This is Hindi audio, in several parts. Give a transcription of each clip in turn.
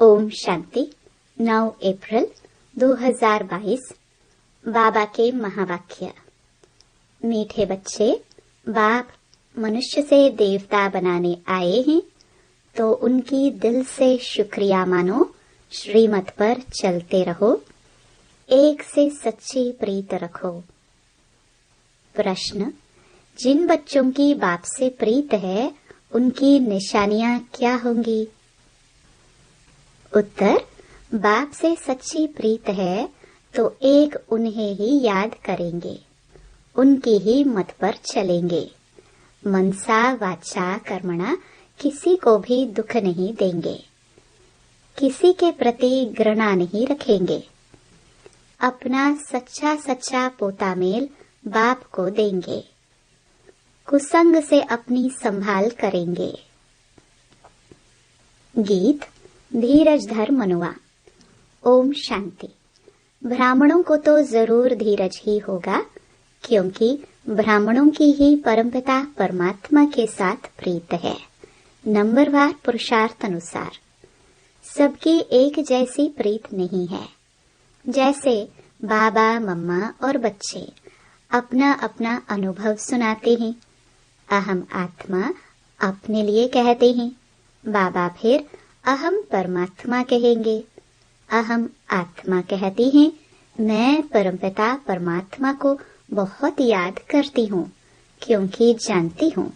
ओम शांति। 9 अप्रैल 2022। बाबा के महावाक्य। मीठे बच्चे, बाप मनुष्य से देवता बनाने आए हैं तो उनकी दिल से शुक्रिया मानो, श्रीमत पर चलते रहो, एक से सच्ची प्रीत रखो। प्रश्न: जिन बच्चों की बाप से प्रीत है उनकी निशानियां क्या होंगी? उत्तर: बाप से सच्ची प्रीत है तो एक उन्हें ही याद करेंगे, उनकी ही मत पर चलेंगे, मनसा वाचा कर्मणा किसी को भी दुख नहीं देंगे, किसी के प्रति घृणा नहीं रखेंगे, अपना सच्चा सच्चा पोता मेल बाप को देंगे, कुसंग से अपनी संभाल करेंगे। गीत धीरज धर मनुआ। ओम शांति। ब्राह्मणों को तो जरूर धीरज ही होगा, क्योंकि ब्राह्मणों की ही परमपिता परमात्मा के साथ प्रीत है, नंबरवार पुरुषार्थ अनुसार। सबकी एक जैसी प्रीत नहीं है। जैसे बाबा मम्मा और बच्चे अपना अपना अनुभव सुनाते हैं, अहम आत्मा अपने लिए कहते हैं, बाबा फिर अहम परमात्मा कहेंगे। अहम आत्मा कहती है, मैं परमपिता परमात्मा को बहुत याद करती हूँ, क्योंकि जानती हूँ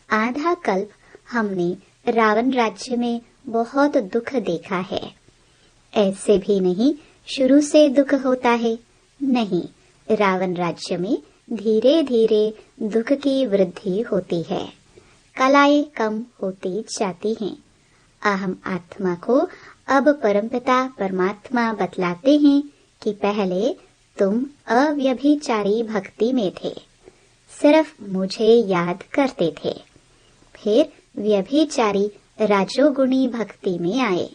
आधा कल्प हमने रावण राज्य में बहुत दुख देखा है। ऐसे भी नहीं शुरू से दुख होता है, नहीं, रावण राज्य में धीरे धीरे दुख की वृद्धि होती है, कलाएं कम होती जाती हैं। अहम आत्मा को अब परमपिता परमात्मा बतलाते हैं कि पहले तुम अव्यभिचारी भक्ति में थे, सिर्फ मुझे याद करते थे, फिर व्यभिचारी राजोगुणी भक्ति में आए,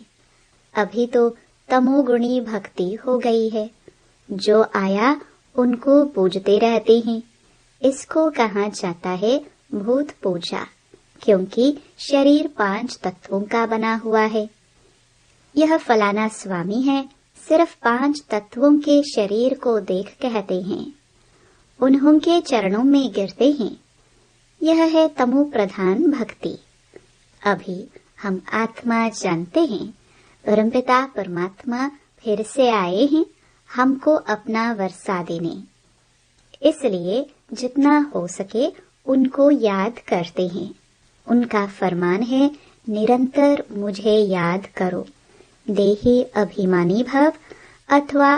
अभी तो तमोगुणी भक्ति हो गई है। जो आया उनको पूजते रहते हैं। इसको कहा जाता है भूत पूजा, क्योंकि शरीर 5 तत्वों का बना हुआ है। यह फलाना स्वामी है, सिर्फ 5 तत्वों के शरीर को देख कहते हैं, उन्हों के चरणों में गिरते हैं। यह है तमो प्रधान भक्ति। अभी हम आत्मा जानते हैं, परमपिता परमात्मा फिर से आए हैं हमको अपना वर्षा देने, इसलिए जितना हो सके उनको याद करते हैं। उनका फरमान है, निरंतर मुझे याद करो, देही अभिमानी भव अथवा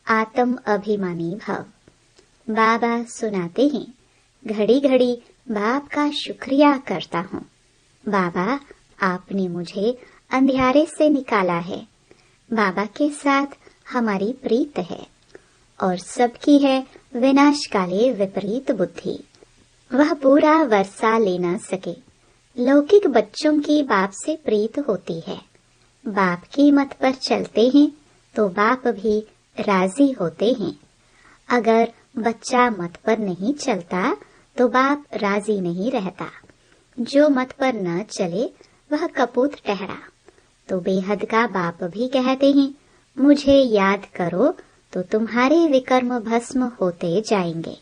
आत्म अभिमानी भव। बाबा सुनाते हैं, घड़ी घड़ी बाप का शुक्रिया करता हूँ। बाबा, आपने मुझे अंधियारे से निकाला है। बाबा के साथ हमारी प्रीत है और सबकी है विनाश काले विपरीत बुद्धि। वह पूरा वर्षा ले न सके। लौकिक बच्चों की बाप से प्रीत होती है। बाप की मत पर चलते हैं तो बाप भी राजी होते हैं। अगर बच्चा मत पर नहीं चलता तो बाप राजी नहीं रहता। जो मत पर न चले वह कपूत ठहरा। तो बेहद का बाप भी कहते हैं, मुझे याद करो तो तुम्हारे विकर्म भस्म होते जाएंगे।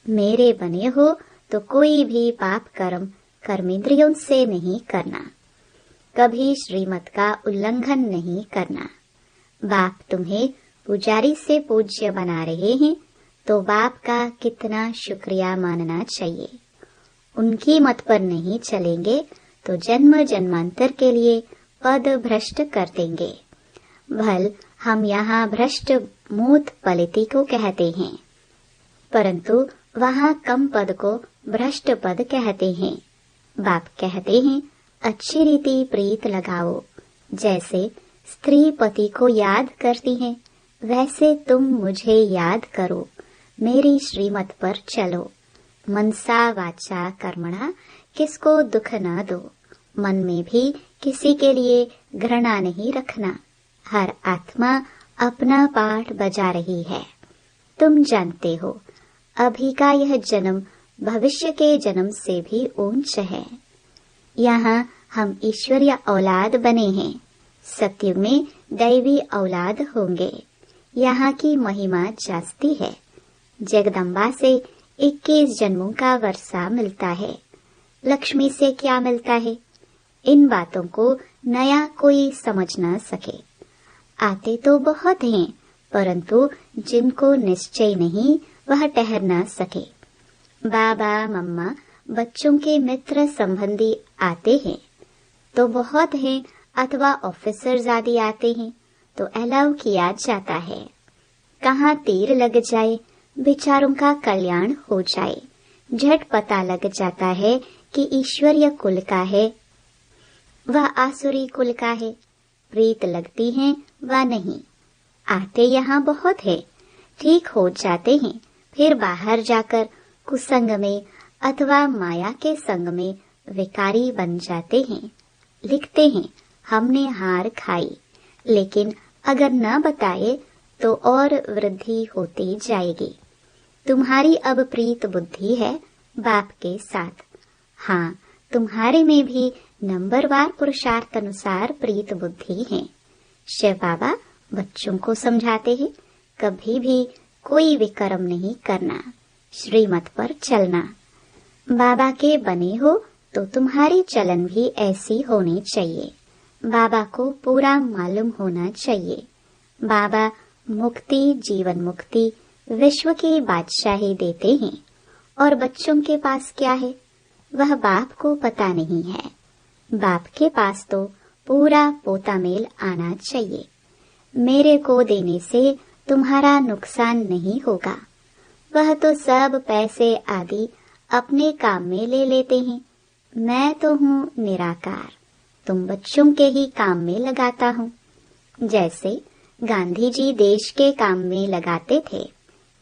मेरे बने हो तो कोई भी पाप कर्म कर्मेंद्रियों से नहीं करना, कभी श्रीमत का उल्लंघन नहीं करना। बाप तुम्हें पुजारी से पूज्य बना रहे हैं तो बाप का कितना शुक्रिया मानना चाहिए। उनकी मत पर नहीं चलेंगे तो जन्म जन्मांतर के लिए पद भ्रष्ट कर देंगे। भल हम यहाँ भ्रष्ट मूत पलिति को कहते हैं, परंतु वहाँ कम पद को भ्रष्ट पद कहते हैं। बाप कहते हैं, अच्छी रीति प्रीत लगाओ। जैसे स्त्री पति को याद करती है, वैसे तुम मुझे याद करो, मेरी श्रीमत पर चलो। मनसा वाचा कर्मणा किसको दुख न दो। मन में भी किसी के लिए घृणा नहीं रखना। हर आत्मा अपना पाठ बजा रही है। तुम जानते हो, अभी का यह जन्म भविष्य के जन्म से भी ऊंच है। यहाँ हम ईश्वरीय औलाद बने हैं। सतयुग में दैवी औलाद होंगे। यहाँ की महिमा जास्ती है। जगदम्बा से 21 जन्मों का वर्षा मिलता है। लक्ष्मी से क्या मिलता है? इन बातों को नया कोई समझ न सके। आते तो बहुत हैं, परंतु जिनको निश्चय नहीं वह ठहर न सके। बाबा मम्मा बच्चों के मित्र संबंधी आते हैं तो बहुत हैं, अथवा ऑफिसर्स आदि आते हैं तो अलाउ किया जाता है। कहाँ तीर लग जाए, बेचारों का कल्याण हो जाए, झट पता लग जाता है कि ईश्वरीय कुल का है वह आसुरी कुल का है। प्रीत लगती है व नहीं। आते यहाँ बहुत है, ठीक हो जाते हैं, फिर बाहर जाकर कुसंग में अथवा माया के संग में विकारी बन जाते हैं। लिखते हैं हमने हार खाई, लेकिन अगर न बताए तो और वृद्धि होती जाएगी। तुम्हारी अब प्रीत बुद्धि है बाप के साथ। हाँ, तुम्हारे में भी नंबरवार पुरुषार्थ अनुसार प्रीत बुद्धि है। शिव बाबा बच्चों को समझाते हैं, कभी भी कोई विकर्म नहीं करना, श्रीमत पर चलना। बाबा के बने हो तो तुम्हारी चलन भी ऐसी होनी चाहिए। बाबा को पूरा मालूम होना चाहिए। बाबा मुक्ति, जीवन मुक्ति, विश्व की बादशाही देते हैं और बच्चों के पास क्या है वह बाप को पता नहीं है। बाप के पास तो पूरा पोता मेल आना चाहिए। मेरे को देने से तुम्हारा नुकसान नहीं होगा। वह तो सब पैसे आदि अपने काम में ले लेते हैं। मैं तो हूँ निराकार, तुम बच्चों के ही काम में लगाता हूँ। जैसे गांधी जी देश के काम में लगाते थे,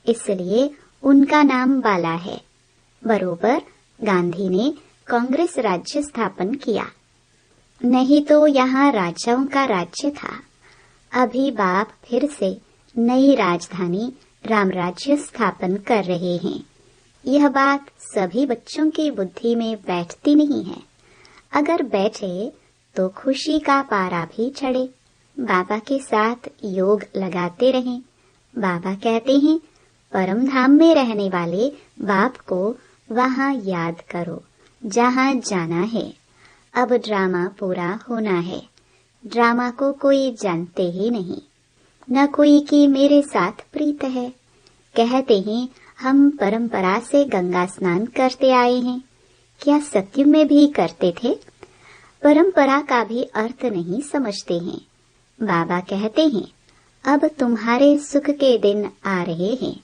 इसलिए उनका नाम बाला है। बरोबर गांधी ने कांग्रेस राज्य स्थापन किया, नहीं तो यहाँ राजाओं का राज्य था। अभी बाप फिर से नई राजधानी राम राज्य स्थापन कर रहे हैं। यह बात सभी बच्चों की बुद्धि में बैठती नहीं है। अगर बैठे तो खुशी का पारा भी चढ़े। बाबा के साथ योग लगाते रहें। बाबा कहते हैं परम धाम में रहने वाले बाप को वहाँ याद करो जहाँ जाना है। अब ड्रामा पूरा होना है। ड्रामा को कोई जानते ही नहीं, न कोई की मेरे साथ प्रीत है। कहते हैं हम परंपरा से गंगा स्नान करते आए हैं। क्या सत्युग में भी करते थे? परंपरा का भी अर्थ नहीं समझते हैं। बाबा कहते हैं अब तुम्हारे सुख के दिन आ रहे हैं।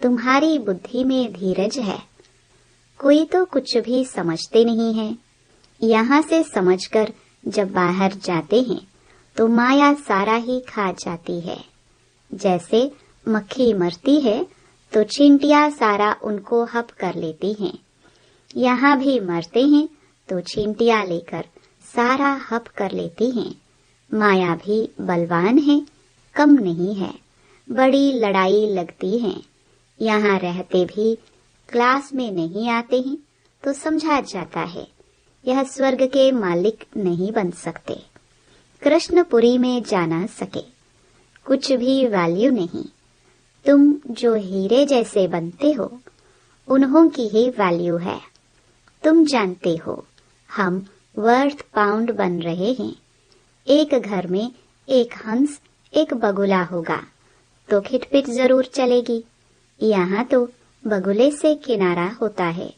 तुम्हारी बुद्धि में धीरज है। कोई तो कुछ भी समझते नहीं है। यहाँ से समझकर जब बाहर जाते हैं तो माया सारा ही खा जाती है। जैसे मक्खी मरती है तो चींटियां सारा उनको हप कर लेती हैं। यहाँ भी मरते हैं तो चींटियां लेकर सारा हप कर लेती हैं। माया भी बलवान है, कम नहीं है। बड़ी लड़ाई लगती है। यहाँ रहते भी क्लास में नहीं आते हैं तो समझा जाता है यह स्वर्ग के मालिक नहीं बन सकते, कृष्णपुरी में जाना सके। कुछ भी वैल्यू नहीं। तुम जो हीरे जैसे बनते हो उन्हों की ही वैल्यू है। तुम जानते हो हम वर्थ पाउंड बन रहे हैं। एक घर में एक हंस एक बगुला होगा तो खिटपिट जरूर चलेगी। यहाँ तो बगुले से किनारा होता है।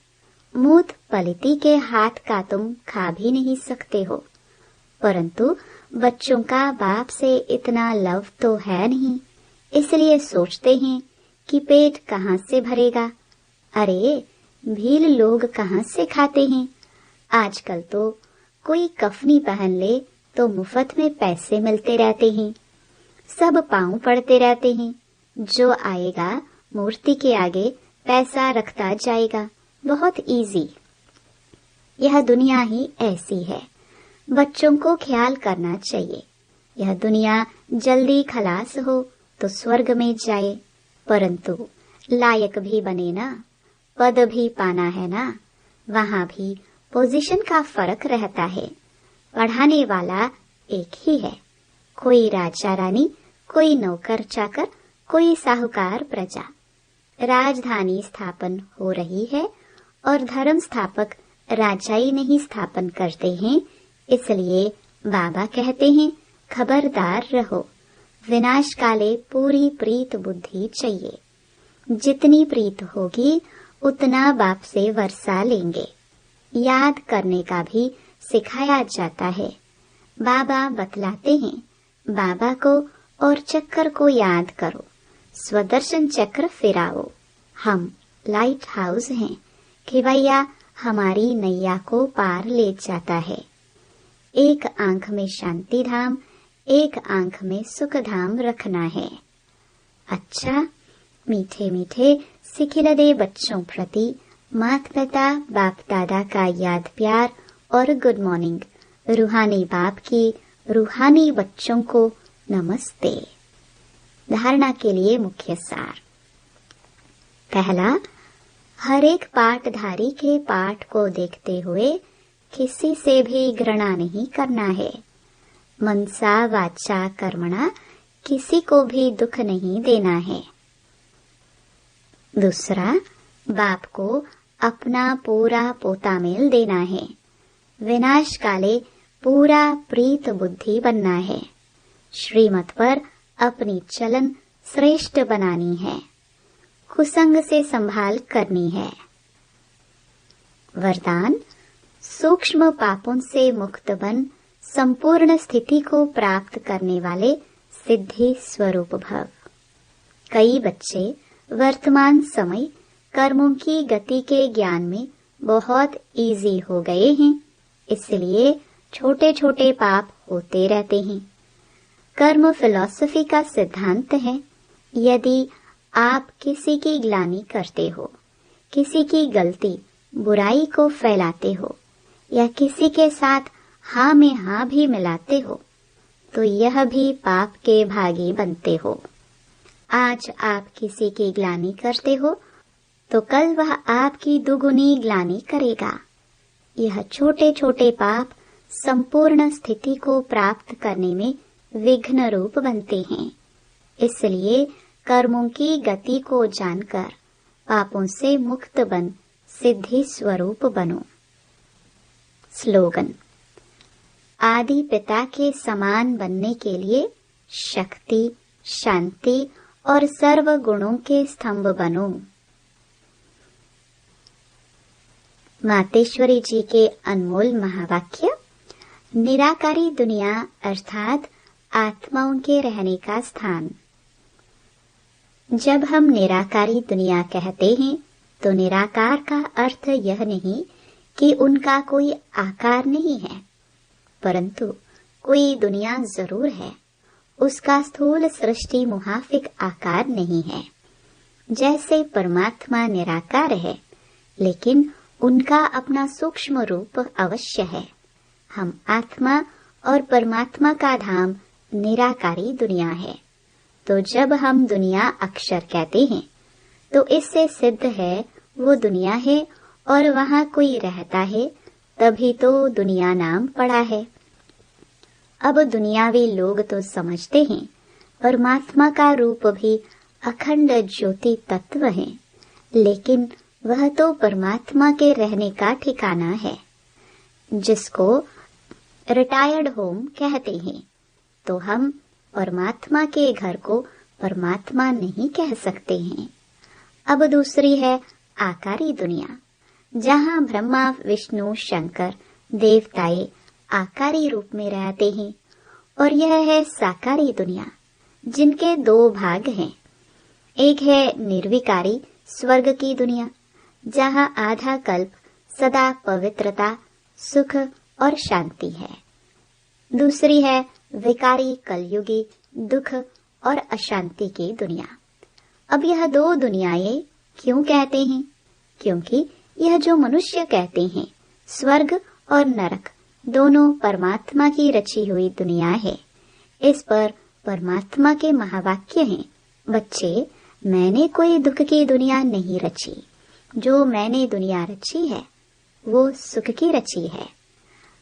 मूत पलिती के हाथ का तुम खा भी नहीं सकते हो। परंतु बच्चों का बाप से इतना लव तो है नहीं, इसलिए सोचते हैं कि पेट कहाँ से भरेगा। अरे भील लोग कहाँ से खाते हैं। आजकल तो कोई कफनी पहन ले तो मुफ्त में पैसे मिलते रहते हैं। सब पांव पड़ते रहते हैं। जो आएगा मूर्ति के आगे पैसा रखता जाएगा। बहुत इजी। यह दुनिया ही ऐसी है। बच्चों को ख्याल करना चाहिए। यह दुनिया जल्दी खलास हो तो स्वर्ग में जाए, परंतु लायक भी बने ना, पद भी पाना है ना। वहाँ भी पोजीशन का फर्क रहता है। पढ़ाने वाला एक ही है, कोई राजा रानी, कोई नौकर चाकर, कोई साहूकार प्रजा। राजधानी स्थापन हो रही है और धर्म स्थापक राजा ही नहीं स्थापन करते हैं। इसलिए बाबा कहते हैं, खबरदार रहो, विनाश काले पूरी प्रीत बुद्धि चाहिए। जितनी प्रीत होगी उतना बाप से वर्षा लेंगे। याद करने का भी सिखाया जाता है। बाबा बतलाते हैं, बाबा को और चक्कर को याद करो, स्वदर्शन चक्र फिराओ। हम लाइट हाउस हैं, खिवैया हमारी नैया को पार ले जाता है। एक आंख में शांति धाम, एक आंख में सुख धाम रखना है। अच्छा, मीठे मीठे सिखिलदे बच्चों प्रति माता पिता बाप दादा का याद प्यार और गुड मॉर्निंग। रूहानी बाप की रूहानी बच्चों को नमस्ते। धारणा के लिए मुख्य सार। पहला, हर एक पाठधारी के पाठ को देखते हुए किसी से भी घृणा नहीं करना है। मनसा वाचा कर्मणा किसी को भी दुख नहीं देना है। दूसरा, बाप को अपना पूरा पोता मेल देना है। विनाश काले पूरा प्रीत बुद्धि बनना है। श्रीमत पर अपनी चलन श्रेष्ठ बनानी है। कुसंग से संभाल करनी है। वरदान, सूक्ष्म पापों से मुक्त बन संपूर्ण स्थिति को प्राप्त करने वाले सिद्धि स्वरूप भव। कई बच्चे वर्तमान समय कर्मों की गति के ज्ञान में बहुत इजी हो गए हैं, इसलिए छोटे छोटे पाप होते रहते हैं। कर्म फिलॉसफी का सिद्धांत है, यदि आप किसी की ग्लानि करते हो, किसी की गलती बुराई को फैलाते हो या किसी के साथ हाँ में हाँ भी मिलाते हो, तो यह भी पाप के भागी बनते हो। आज आप किसी की ग्लानि करते हो तो कल वह आपकी दुगुनी ग्लानि करेगा। यह छोटे छोटे पाप संपूर्ण स्थिति को प्राप्त करने में विघ्न रूप बनते हैं। इसलिए कर्मों की गति को जानकर पापों से मुक्त बन सिद्धि स्वरूप बनो। स्लोगन, आदि पिता के समान बनने के लिए शक्ति, शांति और सर्व गुणों के स्तंभ बनो। मातेश्वरी जी के अनमोल महावाक्य। निराकारी दुनिया अर्थात आत्माओं के रहने का स्थान। जब हम निराकारी दुनिया कहते हैं तो निराकार का अर्थ यह नहीं कि उनका कोई आकार नहीं है, परंतु कोई दुनिया जरूर है। उसका स्थूल सृष्टि मुहाफिक आकार नहीं है। जैसे परमात्मा निराकार है, लेकिन उनका अपना सूक्ष्म रूप अवश्य है। हम आत्मा और परमात्मा का धाम निराकारी दुनिया है। तो जब हम दुनिया अक्षर कहते हैं तो इससे सिद्ध है वो दुनिया है और वहाँ कोई रहता है, तभी तो दुनिया नाम पड़ा है। अब दुनियावी लोग तो समझते हैं परमात्मा का रूप भी अखंड ज्योति तत्व है, लेकिन वह तो परमात्मा के रहने का ठिकाना है, जिसको रिटायर्ड होम कहते हैं। तो हम परमात्मा के घर को परमात्मा नहीं कह सकते हैं। अब दूसरी है आकारी दुनिया, जहाँ ब्रह्मा विष्णु शंकर देवताएं आकारी रूप में रहते हैं, और यह है साकारी दुनिया, जिनके दो भाग हैं। एक है निर्विकारी स्वर्ग की दुनिया, जहाँ आधा कल्प सदा पवित्रता, सुख और शांति है। दूसरी है विकारी कलयुगी दुख और अशांति की दुनिया। अब यह दो दुनियाएं क्यों कहते हैं? क्योंकि यह जो मनुष्य कहते हैं स्वर्ग और नरक दोनों परमात्मा की रची हुई दुनिया है। इस पर परमात्मा के महावाक्य हैं, बच्चे मैंने कोई दुख की दुनिया नहीं रची, जो मैंने दुनिया रची है वो सुख की रची है।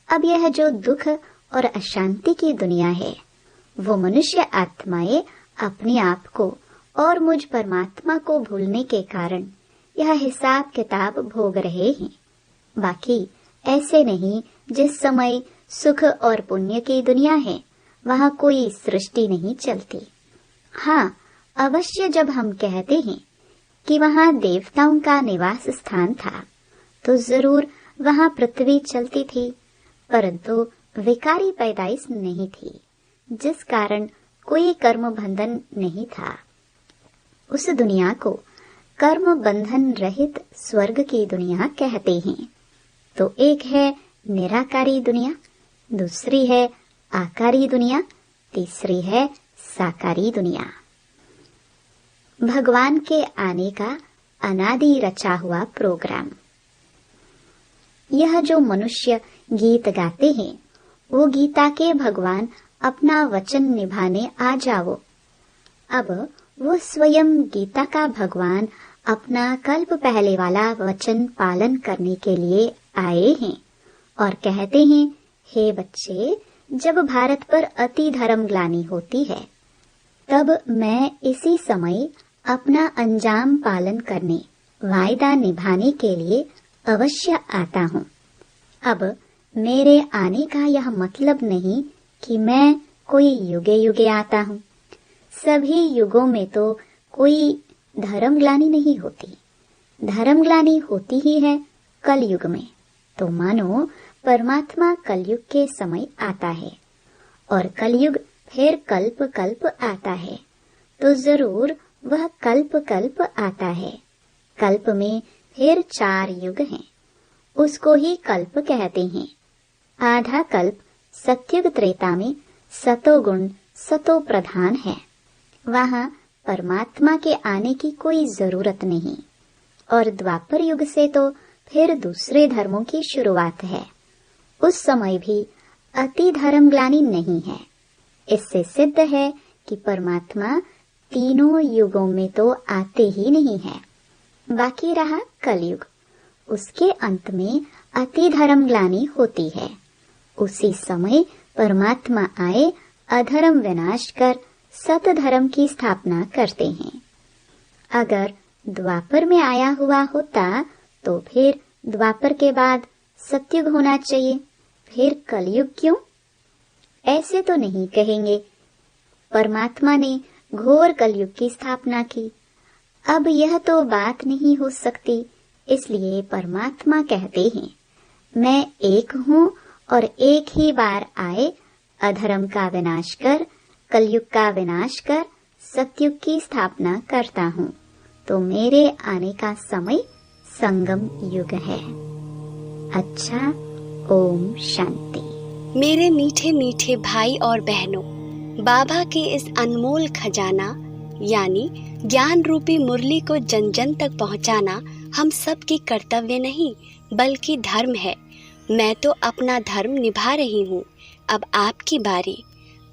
अब यह जो दुख और अशांति की दुनिया है वो मनुष्य आत्माएं अपने आप को और मुझ परमात्मा को भूलने के कारण यह हिसाब किताब भोग रहे हैं। बाकी ऐसे नहीं, जिस समय सुख और पुण्य की दुनिया है वहाँ कोई सृष्टि नहीं चलती। हाँ, अवश्य जब हम कहते हैं कि वहाँ देवताओं का निवास स्थान था तो जरूर वहाँ पृथ्वी चलती थी, परंतु विकारी पैदाइश नहीं थी, जिस कारण कोई कर्म बंधन नहीं था। उस दुनिया को कर्म बंधन रहित स्वर्ग की दुनिया कहते हैं। तो एक है निराकारी दुनिया, दूसरी है आकारी दुनिया, तीसरी है साकारी दुनिया। भगवान के आने का अनादि रचा हुआ प्रोग्राम। यह जो मनुष्य गीत गाते हैं वो गीता के भगवान अपना वचन निभाने आ जाओ। अब वो स्वयं गीता का भगवान अपना कल्प पहले वाला वचन पालन करने के लिए आए हैं और कहते हैं, हे बच्चे, जब भारत पर अति धर्म ग्लानि होती है तब मैं इसी समय अपना अंजाम पालन करने, वायदा निभाने के लिए अवश्य आता हूँ। अब मेरे आने का यह मतलब नहीं कि मैं कोई युगे युगे आता हूँ। सभी युगों में तो कोई धर्म ग्लानि नहीं होती। धर्म ग्लानि होती ही है कलयुग में। तो मानो परमात्मा कलयुग के समय आता है और कलयुग फिर कल्प कल्प आता है, तो जरूर वह कल्प कल्प आता है। कल्प में फिर 4 युग हैं, उसको ही कल्प कहते हैं। आधा कल्प सत्युग त्रेता में सतोगुण सतो प्रधान है, वहाँ परमात्मा के आने की कोई जरूरत नहीं। और द्वापर युग से तो फिर दूसरे धर्मों की शुरुआत है। उस समय भी अति धर्म ग्लानि नहीं है। इससे सिद्ध है कि परमात्मा तीनों युगों में तो आते ही नहीं है। बाकी रहा कलयुग, उसके अंत में अति धर्म ग्लानि होती है। उसी समय परमात्मा आए अधर्म विनाश कर सत धर्म की स्थापना करते हैं। अगर द्वापर में आया हुआ होता तो फिर द्वापर के बाद सतयुग होना चाहिए, फिर कलयुग क्यों? ऐसे तो नहीं कहेंगे। परमात्मा ने घोर कलयुग की स्थापना की। अब यह तो बात नहीं हो सकती, इसलिए परमात्मा कहते हैं, मैं एक हूँ और एक ही बार आए अधर्म का विनाश कर, कलयुग का विनाश कर सतयुग की स्थापना करता हूँ। तो मेरे आने का समय संगम युग है। अच्छा, ओम शांति। मेरे मीठे मीठे भाई और बहनों, बाबा के इस अनमोल खजाना यानी ज्ञान रूपी मुरली को जन जन तक पहुंचाना हम सब की कर्तव्य नहीं बल्कि धर्म है। मैं तो अपना धर्म निभा रही हूँ, अब आपकी बारी।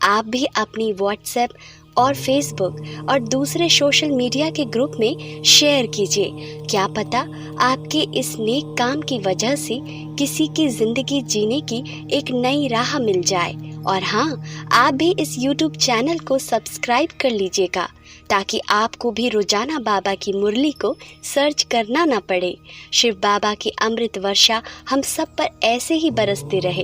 आप भी अपनी व्हाट्सएप और फेसबुक और दूसरे सोशल मीडिया के ग्रुप में शेयर कीजिए। क्या पता आपके इस नेक काम की वजह से किसी की जिंदगी जीने की एक नई राह मिल जाए। और हाँ, आप भी इस YouTube चैनल को सब्सक्राइब कर लीजिएगा ताकि आपको भी रोजाना बाबा की मुरली को सर्च करना ना पड़े। शिव बाबा की अमृत वर्षा हम सब पर ऐसे ही बरसती रहे।